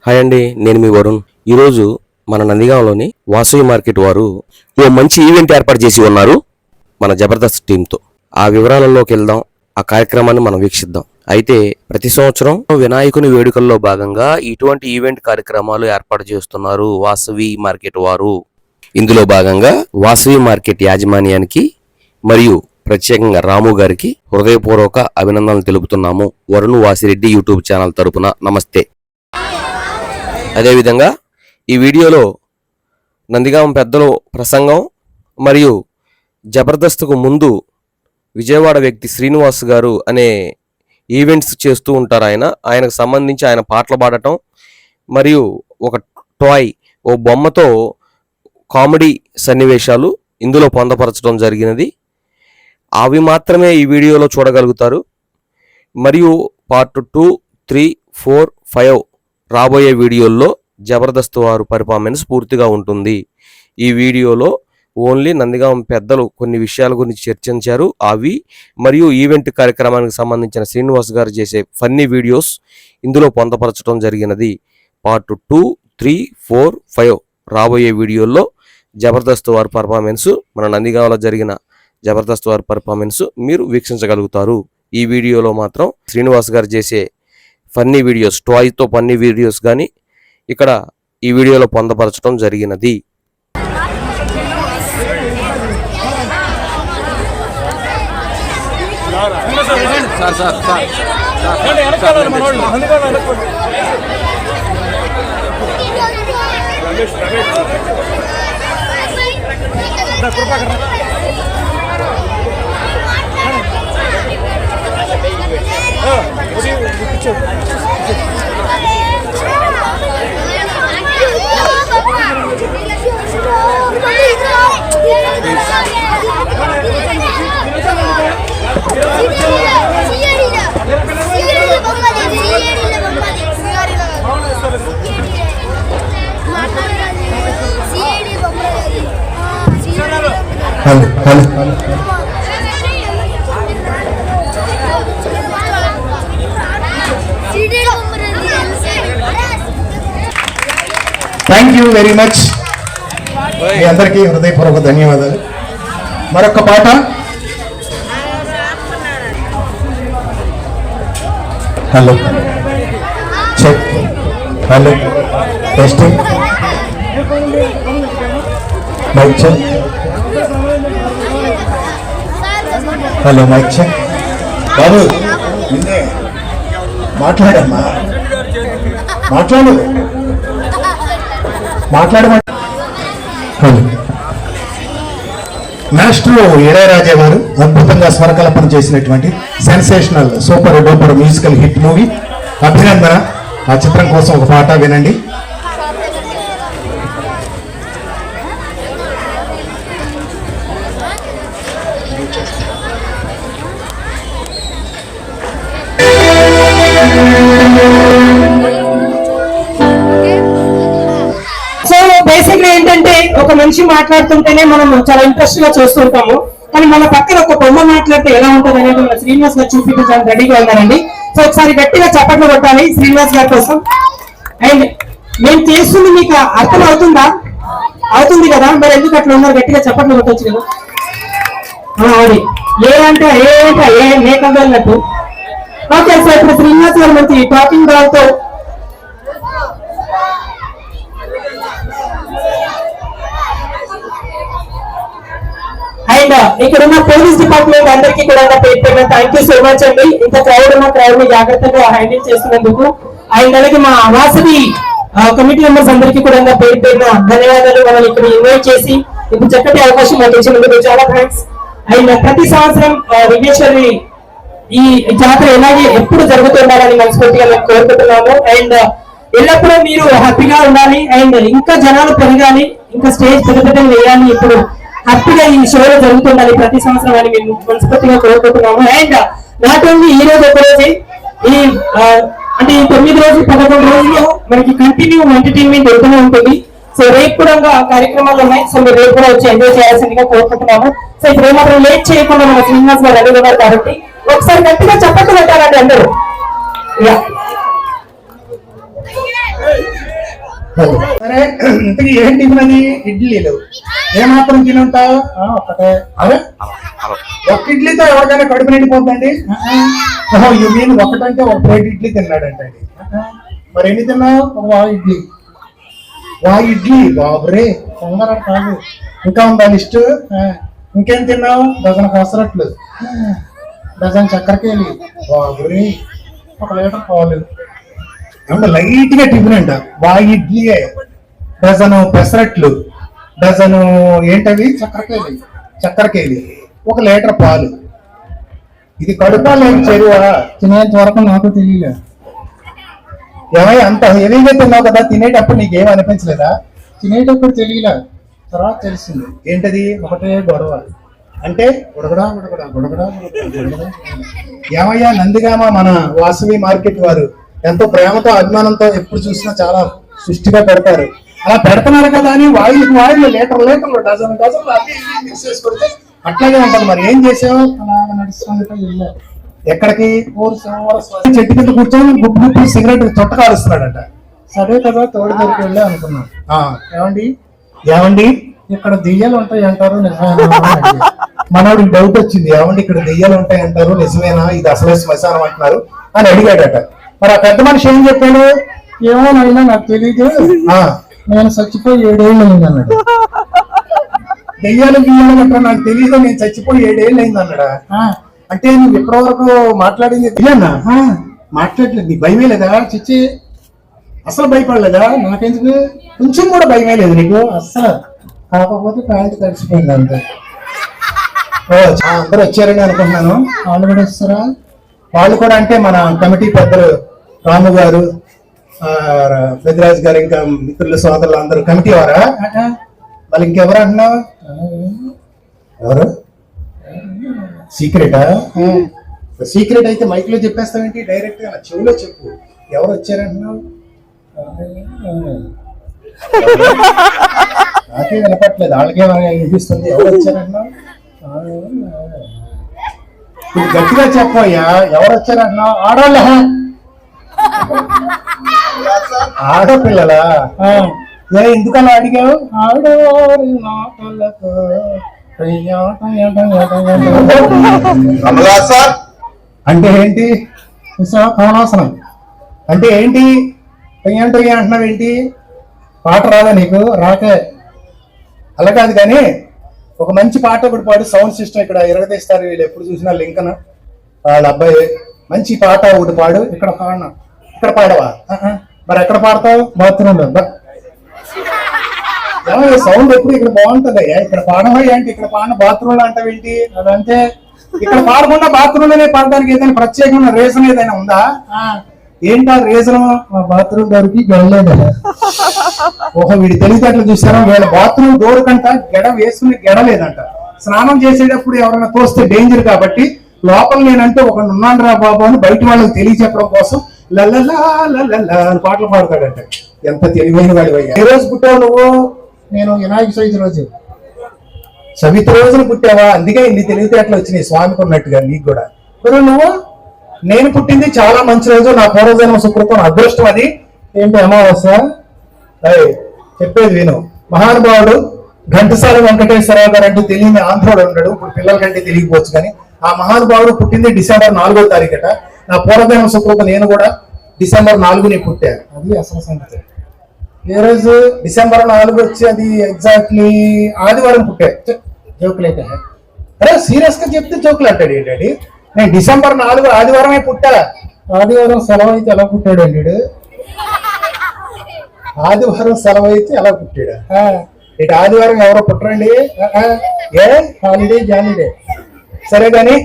Hi అండి, నేను మీ వరుణ్. ఈరోజు మన నందిగాంలోని వాసవి మార్కెట్ వారు ఓ మంచి ఈవెంట్ ఏర్పాటు చేసి ఉన్నారు మన జబర్దస్త్ టీంతో. ఆ వివరాలలోకి వెళ్దాం, ఆ కార్యక్రమాన్ని మనం వీక్షిద్దాం. అయితే ప్రతి సంవత్సరం వినాయకుని వేడుకల్లో భాగంగా ఇటువంటి ఈవెంట్ కార్యక్రమాలు ఏర్పాటు చేస్తున్నారు వాసవి మార్కెట్ వారు. ఇందులో భాగంగా వాసవి మార్కెట్ యాజమాన్యానికి మరియు ప్రత్యేకంగా రాము గారికి హృదయపూర్వక అభినందనలు తెలుపుతున్నాము. వరుణ్ వాసిరెడ్డి యూట్యూబ్ ఛానల్ తరపున నమస్తే. అదేవిధంగా ఈ వీడియోలో నందిగాం పెద్దలు ప్రసంగం మరియు జబర్దస్త్కు ముందు విజయవాడ వ్యక్తి శ్రీనివాస్ గారు అనే ఈవెంట్స్ చేస్తూ ఉంటారు. ఆయనకు సంబంధించి ఆయన పాటలు పాడటం మరియు ఒక టాయ్, ఓ బొమ్మతో కామెడీ సన్నివేశాలు ఇందులో పొందపరచడం జరిగినది. అవి మాత్రమే ఈ వీడియోలో చూడగలుగుతారు. మరియు పార్ట్ 2, 3, 4, 5 రాబోయే వీడియోల్లో జబర్దస్త్ వారు పర్ఫార్మెన్స్ పూర్తిగా ఉంటుంది. ఈ వీడియోలో ఓన్లీ నందిగాం పెద్దలు కొన్ని విషయాల గురించి చర్చించారు. అవి మరియు ఈవెంట్ కార్యక్రమానికి సంబంధించిన శ్రీనివాస్ గారు చేసే ఫన్నీ వీడియోస్ ఇందులో పొందపరచడం జరిగినది. పార్ట్ 2, 3, 4, 5 రాబోయే వీడియోల్లో జబర్దస్త్ వారి పర్ఫార్మెన్స్, మన నందిగాంలో జరిగిన జబర్దస్త్ వారి పర్ఫార్మెన్స్ మీరు వీక్షించగలుగుతారు. ఈ వీడియోలో మాత్రం శ్రీనివాస్ గారు చేసే ఫన్నీ వీడియోస్, టాయ్తో ఫన్నీ వీడియోస్ కానీ ఇక్కడ ఈ వీడియోలో పొందపరచడం జరిగినది. Thank you very much. మీ అందరికీ హృదయపూర్వక ధన్యవాదాలు. మరొక పాట. Hello check, hello testing, mic check, hello mic check. బాబు మాట్లాడమ్మా, మాట్లాడమా. మాస్టర్ ఇళయరాజా గారు అద్భుతంగా స్వరకల్పన చేసినటువంటి sensational super duper musical hit movie Abhinandana. ఆ చిత్రం కోసం ఒక పాట వినండి. బేసిక్గా ఏంటంటే ఒక మనిషి మాట్లాడుతుంటేనే మనం చాలా ఇంట్రెస్ట్ గా చూస్తుంటాము, కానీ మన పక్కన ఒక బొమ్మ మాట్లాడితే ఎలా ఉంటుంది అనేది మన శ్రీనివాస్ గారు చూపించడానికి రెడీగా ఉన్నారండి. సో ఒకసారి గట్టిగా చప్పట్లు కొట్టాలి శ్రీనివాస్ గారి కోసం. అండ్ మేము చేస్తుంది మీకు అర్థం అవుతుందా? అవుతుంది కదా, మరి ఎందుకు అట్లా ఉన్నారు? గట్టిగా చప్పట్లు కొట్టవచ్చు కదా. అది ఏ అంటే ఏ మేకం వెళ్ళినట్టు. ఓకే సార్, ఇప్పుడు శ్రీనివాస్ గారు మంచి టాకింగ్ బాల్తో అండ్ ఇక్కడ ఉన్న పోలీస్ డిపార్ట్మెంట్ అందరికీ కూడా పేరు పెట్టిన థ్యాంక్ యూ సో మచ్ అండి. ఇంత క్రౌడ్ ఉన్న క్రౌడ్ ని జాగ్రత్తగా హ్యాండిల్ చేస్తున్నందుకు. అండ్ అలాగే మా వాసవి కమిటీ మెంబర్స్ అందరికీ కూడా పేరు పెట్టిన ధన్యవాదాలు. మనల్ని ఇక్కడ ఇన్వైట్ చేసి ఇప్పుడు చక్కటి అవకాశం మాకు ఇచ్చినందుకు చాలా థ్యాంక్స్. అండ్ ప్రతి సంవత్సరం విఘ్నేశ్వరి ఈ జాతర ఎలాగే ఎప్పుడు జరుగుతుండాలని మనస్ఫూర్తిగా మేము కోరుకుంటున్నాము. అండ్ ఎల్లప్పుడూ మీరు హ్యాపీగా ఉండాలి, అండ్ ఇంకా జనాలు పెరగాలి, ఇంకా స్టేజ్ పెద్ద వేయాలి, ఇప్పుడు హ్యాపీగా ఈ షోలో జరుగుతుండాలి ప్రతి సంవత్సరం అని మేము మనస్ఫూర్తిగా కోరుకుంటున్నాము. అండ్ నాట్ ఓన్లీ ఈ రోజు ఒక రోజు, ఈ అంటే ఈ 9 రోజులు 11 రోజుల్లో మనకి కంటిన్యూ ఎంటర్టైన్మెంట్ ఉంటూనే ఉంటుంది. సో రేపు కూడా కార్యక్రమాలు ఉన్నాయి. సో మీరు రేపు కూడా వచ్చి ఎంజాయ్ చేయాల్సిందిగా కోరుకుంటున్నాము. సో ఇప్పుడు ఏమాత్రం లేట్ చేయకుండా మన శ్రీనివాస్ గారు రెడీ ఉన్నారు కాబట్టి ఒకసారి గట్టిగా చప్పట్లు పెట్టాలండి అందరూ. సరే ఇంతకీ ఏం టిఫిన్ అది? ఇడ్లీలు. ఏమాత్రం తిని ఉంటావు? ఒకటే. అదే ఒక ఇడ్లీతో ఎవరికైనా కడుపు నిండిపోతుందండి? యూ మీన్ ఒకటంటే ఒక ప్లేట్ ఇడ్లీ తిన్నాడంటే. మరి ఎన్ని తిన్నావు? వా ఇడ్లీ. వా ఇడ్లీ బాబురే, తొందర కాదు. ఇంకా ఉందా లిస్టు? ఇంకేం తిన్నావు? డజన్ పెసరట్లు, డజన్ చక్కెరకేళి, బాబురే, 1 లీటర్ పాలు. ఏమన్నా లైట్ గా టిఫిన్ అంట. వా ఇడ్లీయే, డజను పెసరట్లు, డజను ఏంటవి చక్కెరకేళి, 1 లీటర్ పాలు. ఇది కడుపా లేని చెరువా? తినేంత వరకు నాకు తెలియలే. ఏమై అంత హెవీగా తిన్నావు కదా, తినేటప్పుడు నీకేం అనిపించలేదా? తినేటప్పుడు తెలియలే, తర్వాత తెలిసింది. ఏంటది? ఒకటే గొడవ. అంటే గుడగడా గుడగడా గుడగడా గుడగడా. ఏమయ్యా నందిగామ మన వాసవి మార్కెట్ వారు ఎంతో ప్రేమతో అభిమానంతో ఎప్పుడు చూసినా చాలా సృష్టిగా పెడతారు. అలా పెడుతున్నారు కదా అని వాయిలు లీటర్లు డజన్ మిక్స్ చేసుకుంటే అట్లాగే ఉంటుంది. మరి ఏం చేసావు? అలాగ నడుస్తుంటే వెళ్ళావు. ఎక్కడికి? చెట్టు కింద కూర్చొని గుప్పు సిగరెట్ తొట్ట కాలుస్తున్నాడంట. సరే కదా, తోడు దగ్గరికి వెళ్ళా అనుకున్నాం. ఏమండి ఇక్కడ దెయ్యాలు ఉంటాయి అంటారు, నిజమేనా? మనోడికి డౌట్ వచ్చింది. ఏమండి ఇక్కడ దెయ్యాలు ఉంటాయి అంటారు, నిజమేనా? ఇది అసలే శ్మశానం అంటున్నారు అని అడిగాడట. మరి ఆ పెద్ద మనిషి ఏం చెప్పాడు? ఏమోనైనా నాకు తెలీదు, నేను చచ్చిపోయి 7 ఏళ్ళు అయింది అన్నాడు. దెయ్యాలు గియ్యాలు గట్రా నాకు తెలియదు, నేను చచ్చిపోయి 7 ఏళ్ళు అయింది అన్నాడా? అంటే నువ్వు ఎప్పటి వరకు మాట్లాడింది దెయ్యాన్నా? మాట్లాడలేదు. నీకు భయమే లేదా? చిచ్చి, అసలు భయపడలేదా? నాకెందుకు? కొంచెం కూడా భయమే లేదు నీకు అస్సలు. కాకపోతే ప్యాంట్ తడిచిపోయింది అంతే. అందరూ వచ్చారని అనుకుంటున్నాను. వాళ్ళు కూడా వస్తారా? వాళ్ళు కూడా అంటే మన కమిటీ పెద్దలు రాము గారు, పెద్దరాజు గారు, ఇంకా మిత్రులు సోదరులు అందరూ కమిటీ వారా? వాళ్ళు ఇంకెవరు అంటున్నావు? ఎవరు? సీక్రెటా? సీక్రెట్ అయితే మైక్ లో చెప్పేస్తావేంటి? డైరెక్ట్ గా చెవిలో చెప్పు. ఎవరు వచ్చారంటున్నావు? నాకే వినపట్లేదు, వాళ్ళకే వినిపిస్తుంది. ఎవరు వచ్చారంటున్నావు? గట్టిగా చెప్పయ్యా, ఎవరు వచ్చారంటున్నావు? ఆడవాళ్ళ? ఆడపిల్లలా? ఎందుకలా అడిగావు? అంటే ఏంటి? కమలాసనం అంటే ఏంటి? టొయ్య అంటున్నావు ఏంటి? పాట రాదా నీకు? రాకే. అలా కాదు కానీ ఒక మంచి పాట ఒకటి పాడు. సౌండ్ సిస్టమ్ ఇక్కడ ఇరగదీస్తారు వీళ్ళు, ఎప్పుడు చూసినా లింకన్ వాళ్ళ అబ్బాయి. మంచి పాట ఒకటి పాడు. ఇక్కడ పాడనా? ఇక్కడ పాడవా? మరి ఎక్కడ పాడతావు? బాత్రూమ్ లో. సౌండ్ ఎప్పుడు ఇక్కడ బాగుంటుంది. ఇక్కడ పాడమయ్యా అంటే ఇక్కడ పాడిన బాత్రూమ్ లో అంటావేంటి? అదంతే. ఇక్కడ పాడకుండా బాత్రూమ్ లోనే పాడడానికి ఏదైనా ప్రత్యేకమైన రీజన్ ఏదైనా ఉందా? ఏంటా రీజన్? మా బాత్రూమ్ డోర్కి గెడలేదు. ఓహో, వీడి తెలివితేటలు చూసారా? వీళ్ళ బాత్రూమ్ డోర్ కంట గెడ వేసుకుని గెడలేదంట. స్నానం చేసేటప్పుడు ఎవరైనా తోస్తే డేంజర్ కాబట్టి లోపల నేనంటే ఒకడు ఉన్నాను రా బాబు అని బయట వాళ్ళకి తెలియచెప్పడం కోసం లల్లలా లల్లలా అని పాటలు పాడతాడంట. ఎంత తెలివైన వాడు. ఏ రోజు పుట్టావు నువ్వు? నేను వినాయక చవితి రోజు. చవితి రోజున పుట్టావా? అందుకే ఇన్ని తెలివితేటలు వచ్చినాయి స్వామికి ఉన్నట్టుగా నీకు కూడా. నువ్వు? నేను పుట్టింది చాలా మంచి రోజు, నా పూర్వజన్మ సుకృతం, అదృష్టం అది. ఏంటి అమావాస్య? చెప్పేది విను. మహానుభావుడు ఘంటసాల వెంకటేశ్వరరావు గారు అంటూ తెలియని ఆంధ్రుడు ఉన్నాడు. ఇప్పుడు పిల్లల కంటే తెలియకపోవచ్చు కానీ ఆ మహానుభావుడు పుట్టింది డిసెంబర్ 4వ తారీఖుట. నా పూర్వజన్మ సుకృతం, నేను కూడా డిసెంబర్ 4ని పుట్టాను. అది అసలు సంగతి. ఏ రోజు? డిసెంబర్ 4 వచ్చి అది ఎగ్జాక్ట్లీ ఆదివారం పుట్టా. జోకులైతే అరే సీరియస్ గా చెప్తే జోకులు అంటాడు ఏంటండి? నేను డిసెంబర్ 4 ఆదివారమే పుట్టా. ఆదివారం సెలవు అయితే ఎలా పుట్టాడు అండి? ఆదివారం సెలవు అయితే ఎలా పుట్టాడు? ఇటు ఆదివారం ఎవరో పుట్టరండి. A holiday జాలిడే. సరే కానీ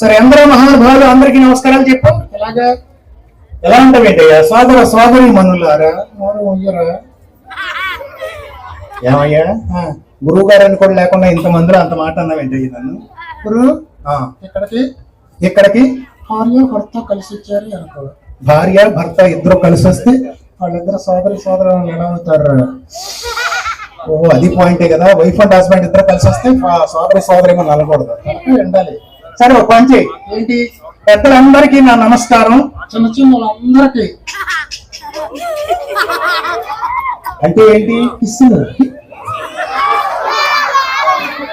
సరే, అందరూ మహానుభావులు, అందరికీ నమస్కారాలు చెప్పు. ఎలాగా? ఎలా ఉంటావేంటయ్యా? సోదర సోదరి మనులారా, ఏమయ్యా గురువు గారు అని కూడా లేకుండా ఇంతమందిలో అంత మాట అన్నావేంటయ్యా నన్ను? గురువు ఇక్కడికి భార్య భర్త కలిసి వచ్చారు అనుకో. భార్య భర్త ఇద్దరు కలిసి వస్తే వాళ్ళిద్దరు సోదరులు ఎలా అవుతారు? ఓహో, అది పాయింటే కదా. వైఫ్ అండ్ హస్బెండ్ ఇద్దరు కలిసి వస్తే సోదరి ఏమో నలకూడదు, ఉండాలి. సరే ఒక పని చేయి. ఏంటి? పెద్దలందరికీ నా నమస్కారం, చిన్న చిన్న వాళ్ళందరికీ అంటే ఏంటి? కిస్సులు.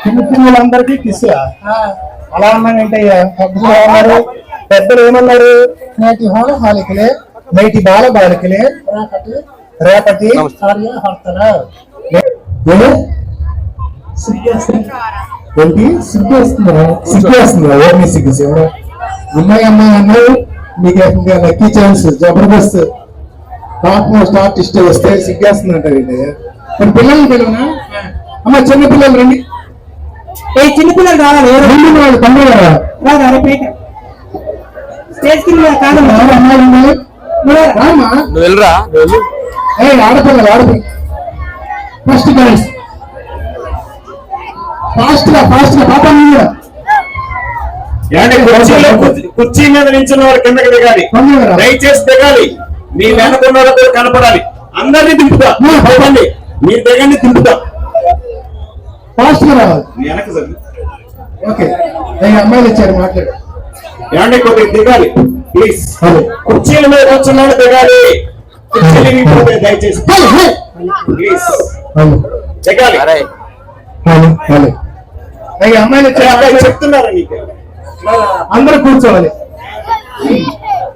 చిన్న చిన్న వాళ్ళందరికీ కిస్సులా? అలా అన్నానంటయ్యా. పెద్దలు ఏమన్నారు? పెద్దలు ఏమన్నారు? నేటి హోళ హాలికలే, నేటి బాల బాలికలే, రేపటి కార్యహర్తల. ఏంటి సిగ్గేస్తుందా? సిగ్గేస్తుందా? ఓన్లీ సిగ్గు. అమ్మాయి అమ్మాయి అన్నారు, మీకు lucky chance, Jabardasth top most artist వస్తే సిగ్గేస్తుందంట. మరి పిల్లల్ని పిల్లనా? అమ్మ చిన్న పిల్లలు రండి. ఏ చిన్నపిల్లలు రావాలి, రండి వాళ్ళు తమ్ముడు కదా. స్టేజ్ కింద కాదు అమ్మాయి రామా. నువ్వు వెళ్ళరా. ఆడపిల్లలు ఆడపిల్ల. ఫస్ట్ గర్ల్స్ ఫాస్ట్ గా పాప కూడా కుర్చీ మీద నిల్చున్న వారు కిందకి దిగాలి, దయచేసి దిగాలి. మీ వెనకున్న వాళ్ళతో కనపడాలి. అందరినీ దింపుతా, పోవండి. మీరు దిగండి, దింపుతా. ఫాస్ట్ గా రావాలి. వెనక ఓకే. అమ్మాయిలు వచ్చారు, మాట్లాడు. ఏమండి కొద్దిగా దిగాలి ప్లీజ్. కుర్చీల మీద కూర్చున్న వాళ్ళు దిగాలి. కుర్చీలు విరిగిపోతాయి, దయచేసి ప్లీజ్ దిగాలి. అమ్మాయిలు వచ్చారు, చెప్తున్నారా నీకు? అందరూ కూర్చోవాలి.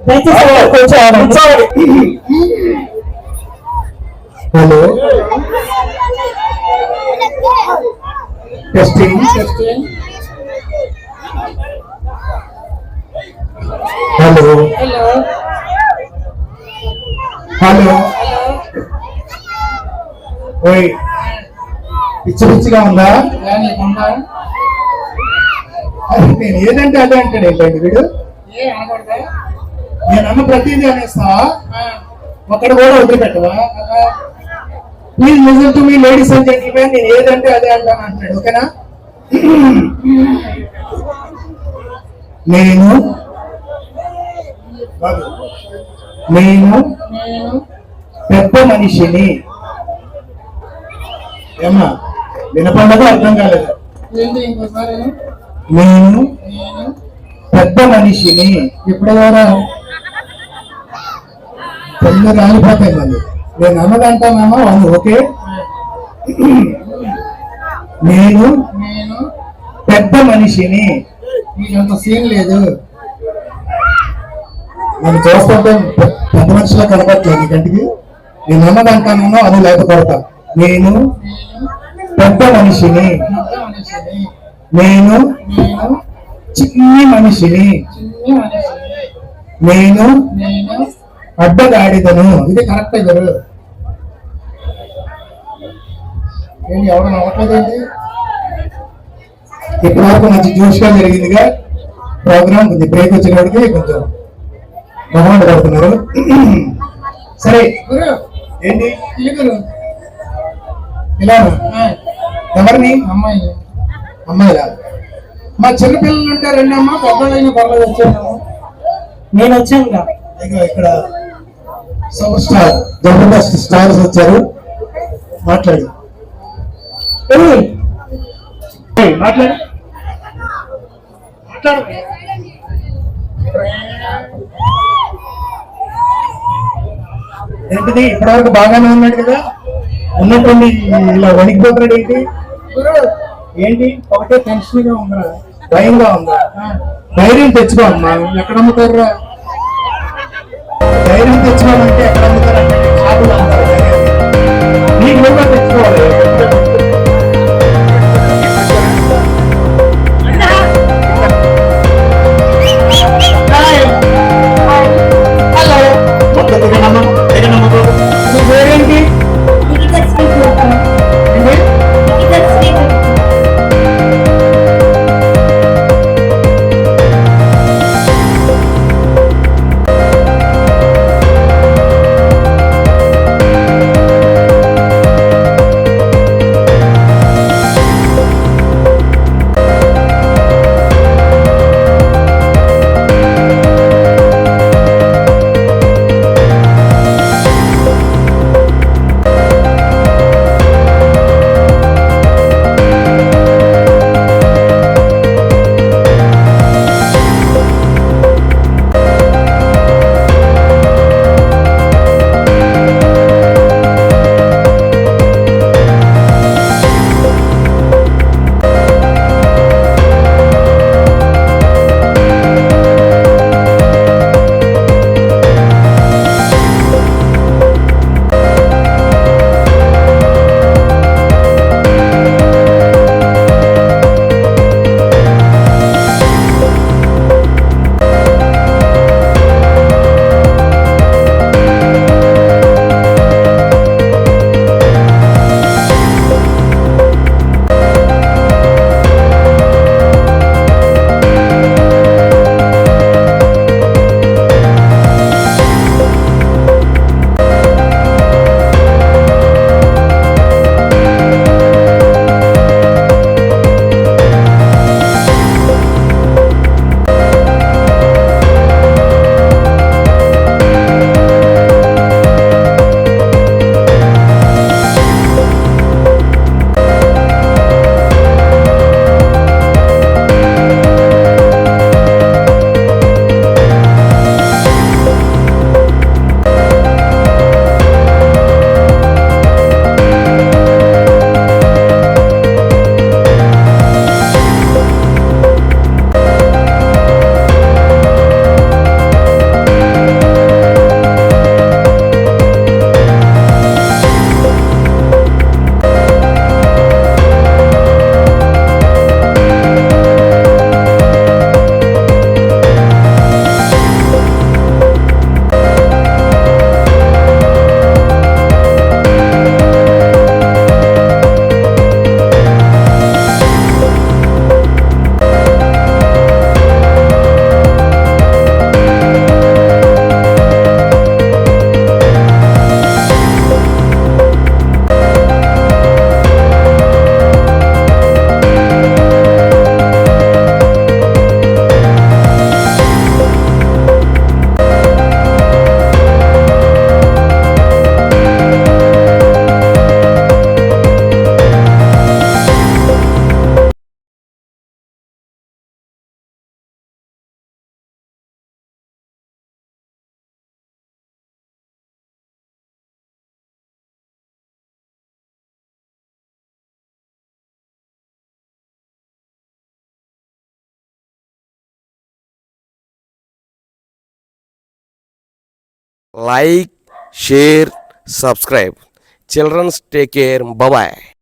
కూర్చోవాలి. Hello testing. Hello hello. ఓయ్ పిచ్చి పిచ్చిగా ఉందా? నేను ఏదంటే అదే అంటాడు. ఏంటండి వీడు? నేను అన్న ప్రతిదీ అనేస్తా, ఒక్కడ కూడా వదిలిపెట్టవా? Please listen to me ladies and gentlemen, నేను ఏదంటే అదే అంటాను అంటాడు. ఓకేనా? నేను పెద్ద మనిషిని. ఏమన్నా వినపడదు, అర్థం కాలేదు. నేను పెద్ద మనిషిని. ఎప్పుడెవరా పెళ్ళి రాలిపోతాయి మళ్ళీ. నేను అన్నదంటానమ్మా వాళ్ళు. ఓకే. నేను పెద్ద మనిషిని. నీకంత సీన్ లేదు. నన్ను చూస్తుంటే పెద్ద మనిషిలో కనపట్లేదు కంటికి. నేను అన్నదంటానో అది లేకపోతా. నేను పెద్ద మనిషిని. నేను చిన్ని మనిషిని. నేను అడ్డగాడిదను. ఇది కరెక్ట్ గారు. ఏంటి ఎవరు నవ్వట్లేదండి? ఇప్పటి వరకు మంచి జోష్గా జరిగిందిగా ప్రోగ్రామ్. కొంచెం బ్రేక్ వచ్చినప్పటికీ కొంచెం మొహమాట పడుతున్నారు. సరే ఏంటి ఇలా ఎవరిని? అమ్మాయిలా? మా చిన్నపిల్లలు ఉంటే రెండమ్మా, పెద్దలైన పర్లేదు వచ్చాను. నేను వచ్చాను. ఇక్కడ సూపర్ స్టార్ జబర్దస్త్ స్టార్స్ వచ్చారు. మాట్లాడు మాట్లాడు. ఏంటిది? ఇప్పటివరకు బాగానే ఉన్నాడు కదా, ఉన్నట్టుండి ఇలా వణికిపోతున్నాడు ఏంటి? ఏంటి ఒకటే టెన్షన్ గా ఉందా, భయంగా ఉందా? ధైర్యం తెచ్చుకో అమ్మా. ఎక్కడ అమ్ముతారా? ధైర్యం తెచ్చుకోవాలంటే ఎక్కడ అమ్ముతారంటే షాపులో అమ్ముతారు. నీకు నువ్వుగా తెచ్చుకోవాలి. పేరేంటి? Like, share, subscribe. Children's take care. Bye bye.